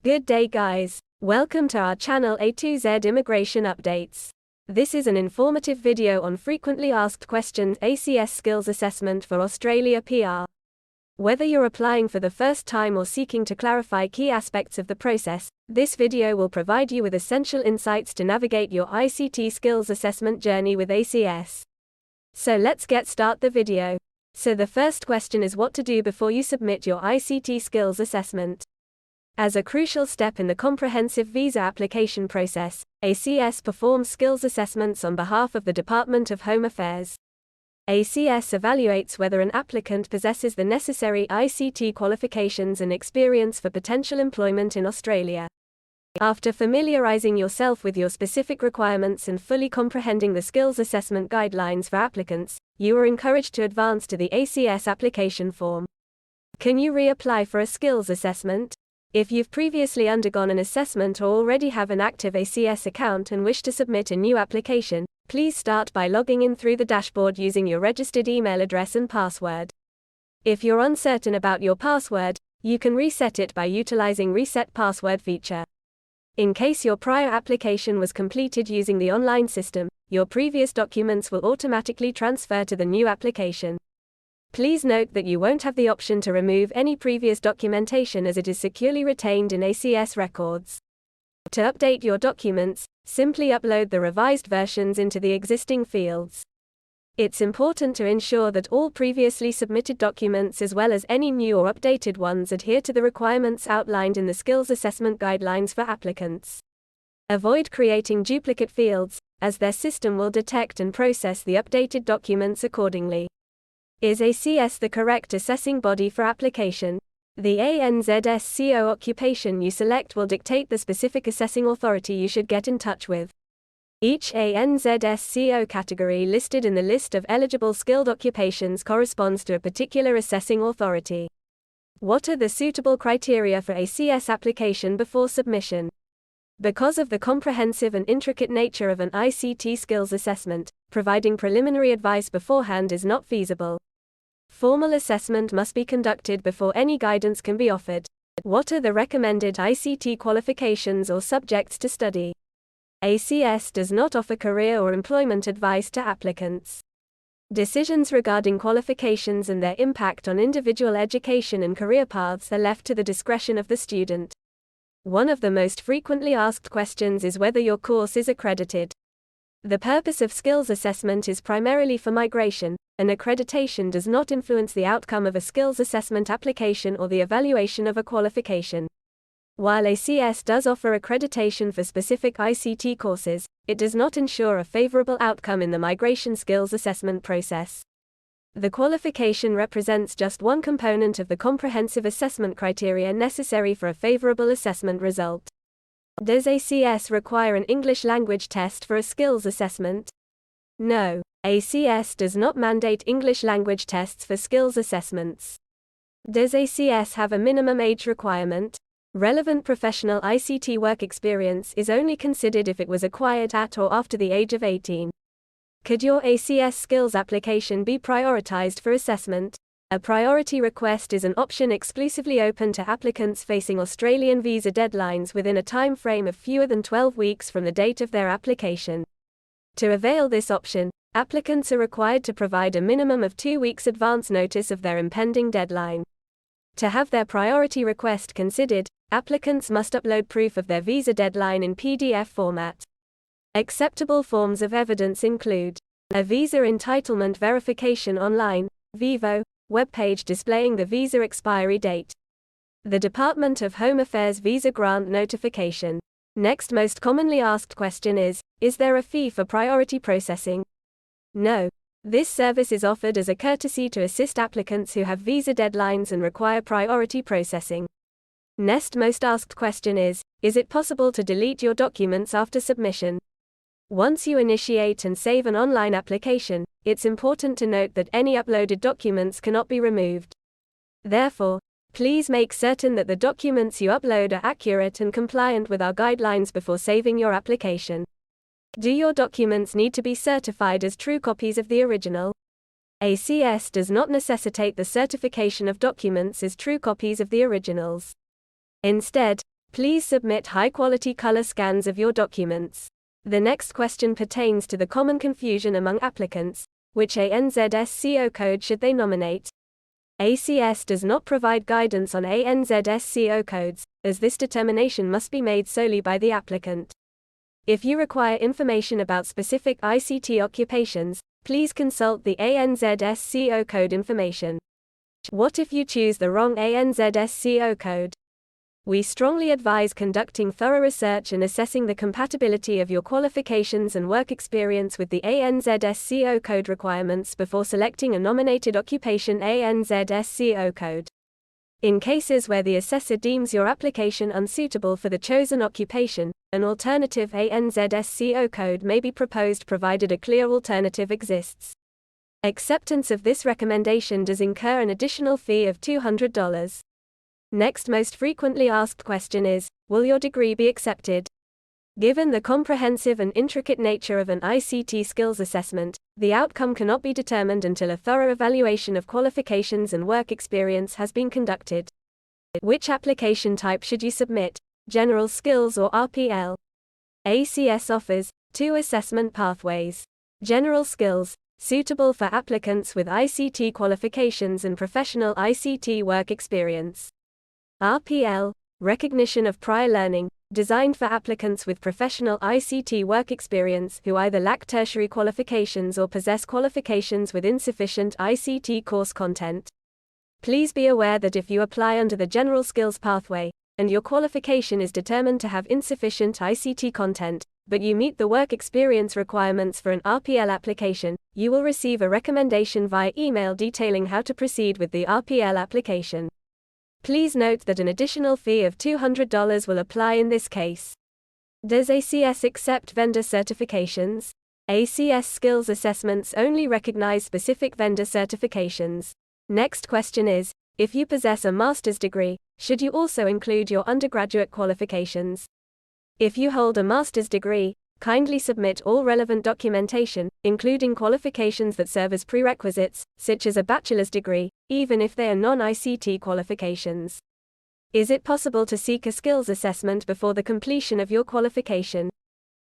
Good day guys. Welcome to our channel A to Z Immigration Updates. This is an informative video on frequently asked questions ACS Skills Assessment for Australia PR. Whether you're applying for the first time or seeking to clarify key aspects of the process, this video will provide you with essential insights to navigate your ICT skills assessment journey with ACS. So let's get start the video. So the first question is what to do before you submit your ICT skills assessment. As a crucial step in the comprehensive visa application process, ACS performs skills assessments on behalf of the Department of Home Affairs. ACS evaluates whether an applicant possesses the necessary ICT qualifications and experience for potential employment in Australia. After familiarizing yourself with your specific requirements and fully comprehending the skills assessment guidelines for applicants, you are encouraged to advance to the ACS application form. Can you reapply for a skills assessment? If you've previously undergone an assessment or already have an active ACS account and wish to submit a new application, please start by logging in through the dashboard using your registered email address and password. If you're uncertain about your password, you can reset it by utilizing Reset Password feature. In case your prior application was completed using the online system, your previous documents will automatically transfer to the new application. Please note that you won't have the option to remove any previous documentation as it is securely retained in ACS records. To update your documents, simply upload the revised versions into the existing fields. It's important to ensure that all previously submitted documents as well as any new or updated ones adhere to the requirements outlined in the Skills Assessment Guidelines for applicants. Avoid creating duplicate fields, as their system will detect and process the updated documents accordingly. Is ACS the correct assessing body for application? The ANZSCO occupation you select will dictate the specific assessing authority you should get in touch with. Each ANZSCO category listed in the list of eligible skilled occupations corresponds to a particular assessing authority. What are the suitable criteria for ACS application before submission? Because of the comprehensive and intricate nature of an ICT skills assessment, providing preliminary advice beforehand is not feasible. Formal assessment must be conducted before any guidance can be offered. What are the recommended ICT qualifications or subjects to study? ACS does not offer career or employment advice to applicants. Decisions regarding qualifications and their impact on individual education and career paths are left to the discretion of the student. One of the most frequently asked questions is whether your course is accredited. The purpose of skills assessment is primarily for migration, and accreditation does not influence the outcome of a skills assessment application or the evaluation of a qualification. While ACS does offer accreditation for specific ICT courses, it does not ensure a favorable outcome in the migration skills assessment process. The qualification represents just one component of the comprehensive assessment criteria necessary for a favorable assessment result. Does ACS require an English language test for a skills assessment? No, ACS does not mandate English language tests for skills assessments. Does ACS have a minimum age requirement? Relevant professional ICT work experience is only considered if it was acquired at or after the age of 18. Could your ACS skills application be prioritized for assessment? A priority request is an option exclusively open to applicants facing Australian visa deadlines within a time frame of fewer than 12 weeks from the date of their application. To avail this option, applicants are required to provide a minimum of 2 weeks advance notice of their impending deadline. To have their priority request considered, applicants must upload proof of their visa deadline in PDF format. Acceptable forms of evidence include a visa entitlement verification online, VIVO, webpage displaying the visa expiry date. The Department of Home Affairs visa grant notification. Next most commonly asked question is there a fee for priority processing? No. This service is offered as a courtesy to assist applicants who have visa deadlines and require priority processing. Next most asked question is it possible to delete your documents after submission? Once you initiate and save an online application, it's important to note that any uploaded documents cannot be removed. Therefore, please make certain that the documents you upload are accurate and compliant with our guidelines before saving your application. Do your documents need to be certified as true copies of the original? ACS does not necessitate the certification of documents as true copies of the originals. Instead, Please submit high-quality color scans of your documents. The next question pertains to the common confusion among applicants: which ANZSCO code should they nominate? ACS does not provide guidance on ANZSCO codes, as this determination must be made solely by the applicant. If you require information about specific ICT occupations, please consult the ANZSCO code information. What if you choose the wrong ANZSCO code? We strongly advise conducting thorough research and assessing the compatibility of your qualifications and work experience with the ANZSCO code requirements before selecting a nominated occupation ANZSCO code. In cases where the assessor deems your application unsuitable for the chosen occupation, an alternative ANZSCO code may be proposed provided a clear alternative exists. Acceptance of this recommendation does incur an additional fee of $200. Next most frequently asked question is, will your degree be accepted? Given the comprehensive and intricate nature of an ICT skills assessment, the outcome cannot be determined until a thorough evaluation of qualifications and work experience has been conducted. Which application type should you submit, General Skills or RPL? ACS offers 2 assessment pathways. General Skills, suitable for applicants with ICT qualifications and professional ICT work experience. RPL, recognition of prior learning, designed for applicants with professional ICT work experience who either lack tertiary qualifications or possess qualifications with insufficient ICT course content. Please be aware that if you apply under the General Skills pathway, and your qualification is determined to have insufficient ICT content, but you meet the work experience requirements for an RPL application, you will receive a recommendation via email detailing how to proceed with the RPL application. Please note that an additional fee of $200 will apply in this case. Does ACS accept vendor certifications? ACS Skills Assessments only recognize specific vendor certifications. Next question is, if you possess a master's degree, should you also include your undergraduate qualifications? If you hold a master's degree, kindly submit all relevant documentation, including qualifications that serve as prerequisites, such as a bachelor's degree, even if they are non-ICT qualifications. Is it possible to seek a skills assessment before the completion of your qualification?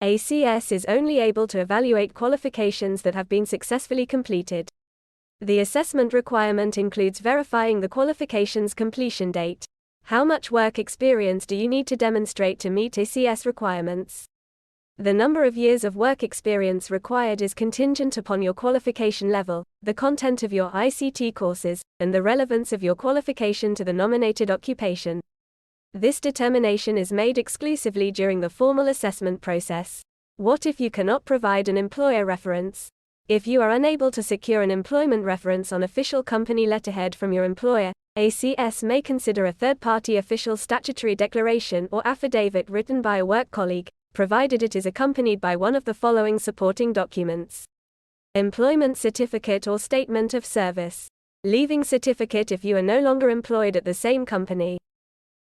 ACS is only able to evaluate qualifications that have been successfully completed. The assessment requirement includes verifying the qualification's completion date. How much work experience do you need to demonstrate to meet ACS requirements? The number of years of work experience required is contingent upon your qualification level, the content of your ICT courses, and the relevance of your qualification to the nominated occupation. This determination is made exclusively during the formal assessment process. What if you cannot provide an employer reference? If you are unable to secure an employment reference on official company letterhead from your employer, ACS may consider a third-party official statutory declaration or affidavit written by a work colleague, provided it is accompanied by one of the following supporting documents: employment certificate or statement of service. Leaving certificate if you are no longer employed at the same company.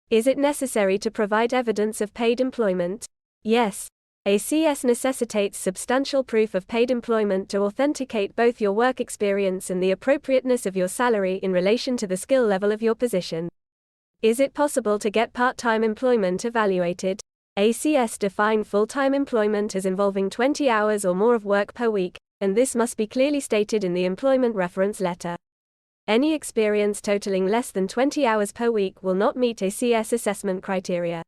Is it necessary to provide evidence of paid employment? Yes. ACS necessitates substantial proof of paid employment to authenticate both your work experience and the appropriateness of your salary in relation to the skill level of your position. Is it possible to get part-time employment evaluated? ACS define full-time employment as involving 20 hours or more of work per week, and this must be clearly stated in the employment reference letter. Any experience totaling less than 20 hours per week will not meet ACS assessment criteria.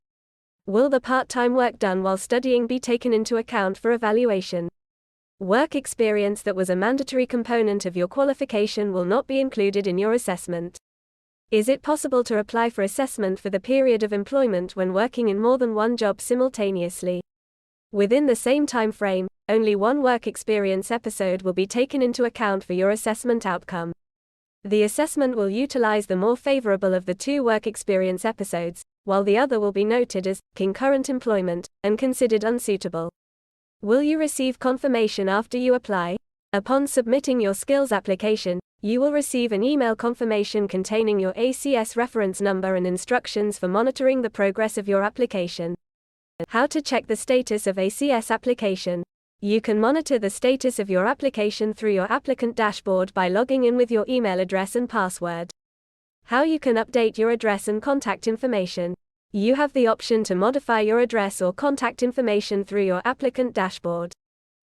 Will the part-time work done while studying be taken into account for evaluation? Work experience that was a mandatory component of your qualification will not be included in your assessment. Is it possible to apply for assessment for the period of employment when working in more than one job simultaneously? Within the same time frame, only one work experience episode will be taken into account for your assessment outcome. The assessment will utilize the more favorable of the two work experience episodes, while the other will be noted as concurrent employment and considered unsuitable. Will you receive confirmation after you apply? Upon submitting your skills application, you will receive an email confirmation containing your ACS reference number and instructions for monitoring the progress of your application. How to check the status of ACS application. You can monitor the status of your application through your applicant dashboard by logging in with your email address and password. How you can update your address and contact information. You have the option to modify your address or contact information through your applicant dashboard.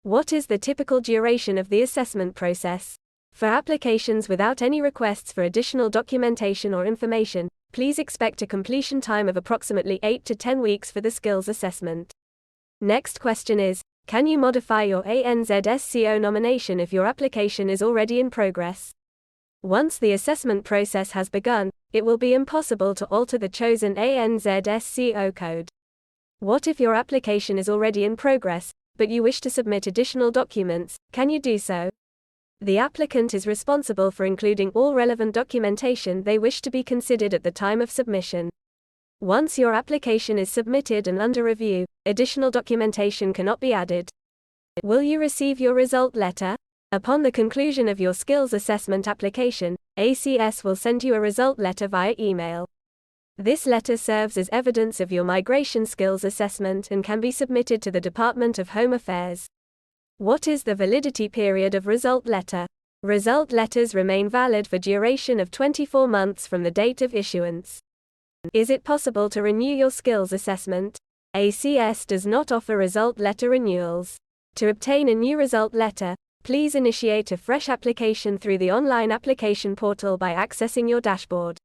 What is the typical duration of the assessment process? For applications without any requests for additional documentation or information, please expect a completion time of approximately 8 to 10 weeks for the skills assessment. Next question is, can you modify your ANZSCO nomination if your application is already in progress? Once the assessment process has begun, it will be impossible to alter the chosen ANZSCO code. What if your application is already in progress, but you wish to submit additional documents? Can you do so? The applicant is responsible for including all relevant documentation they wish to be considered at the time of submission. Once your application is submitted and under review, additional documentation cannot be added. Will you receive your result letter? Upon the conclusion of your skills assessment application, ACS will send you a result letter via email. This letter serves as evidence of your migration skills assessment and can be submitted to the Department of Home Affairs. What is the validity period of result letter? Result letters remain valid for duration of 24 months from the date of issuance. Is it possible to renew your skills assessment? ACS does not offer result letter renewals. To obtain a new result letter, please initiate a fresh application through the online application portal by accessing your dashboard.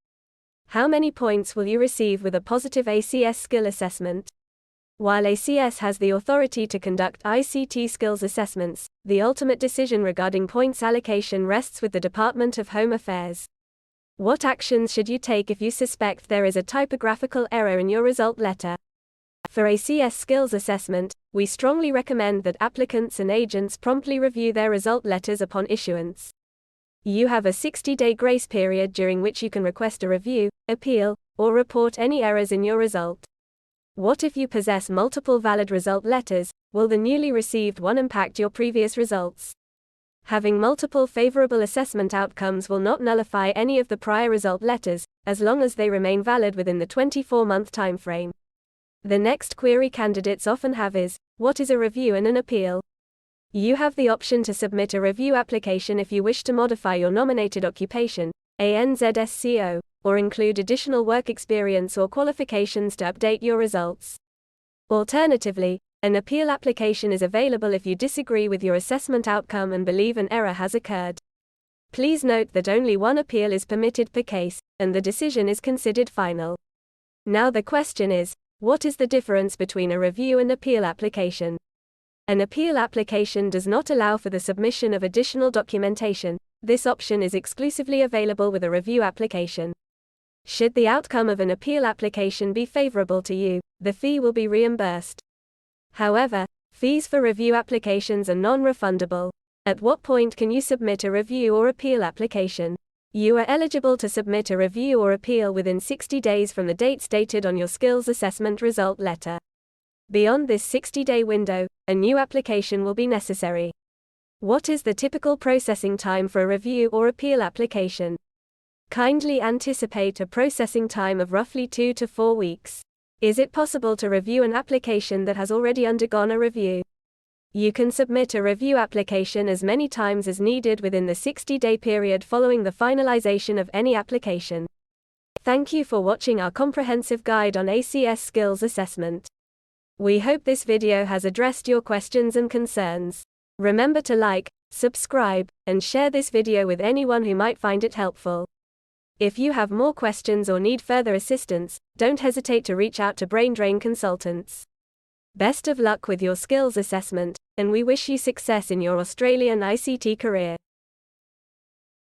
How many points will you receive with a positive ACS skill assessment? While ACS has the authority to conduct ICT skills assessments, the ultimate decision regarding points allocation rests with the Department of Home Affairs. What actions should you take if you suspect there is a typographical error in your result letter? For ACS skills assessment, we strongly recommend that applicants and agents promptly review their result letters upon issuance. You have a 60-day grace period during which you can request a review, appeal, or report any errors in your result. What if you possess multiple valid result letters? Will the newly received one impact your previous results? Having multiple favorable assessment outcomes will not nullify any of the prior result letters, as long as they remain valid within the 24-month timeframe. The next query candidates often have is, what is a review and an appeal? You have the option to submit a review application if you wish to modify your nominated occupation, ANZSCO, or include additional work experience or qualifications to update your results. Alternatively, an appeal application is available if you disagree with your assessment outcome and believe an error has occurred. Please note that only one appeal is permitted per case, and the decision is considered final. Now the question is, what is the difference between a review and appeal application? An appeal application does not allow for the submission of additional documentation. This option is exclusively available with a review application. Should the outcome of an appeal application be favorable to you, the fee will be reimbursed. However, fees for review applications are non-refundable. At what point can you submit a review or appeal application? You are eligible to submit a review or appeal within 60 days from the date stated on your skills assessment result letter. Beyond this 60-day window, a new application will be necessary. What is the typical processing time for a review or appeal application? Kindly anticipate a processing time of roughly 2 to 4 weeks. Is it possible to review an application that has already undergone a review? You can submit a review application as many times as needed within the 60-day period following the finalization of any application. Thank you for watching our comprehensive guide on ACS Skills Assessment. We hope this video has addressed your questions and concerns. Remember to like, subscribe, and share this video with anyone who might find it helpful. If you have more questions or need further assistance, don't hesitate to reach out to Brain Drain Consultants. Best of luck with your skills assessment, and we wish you success in your Australian ICT career.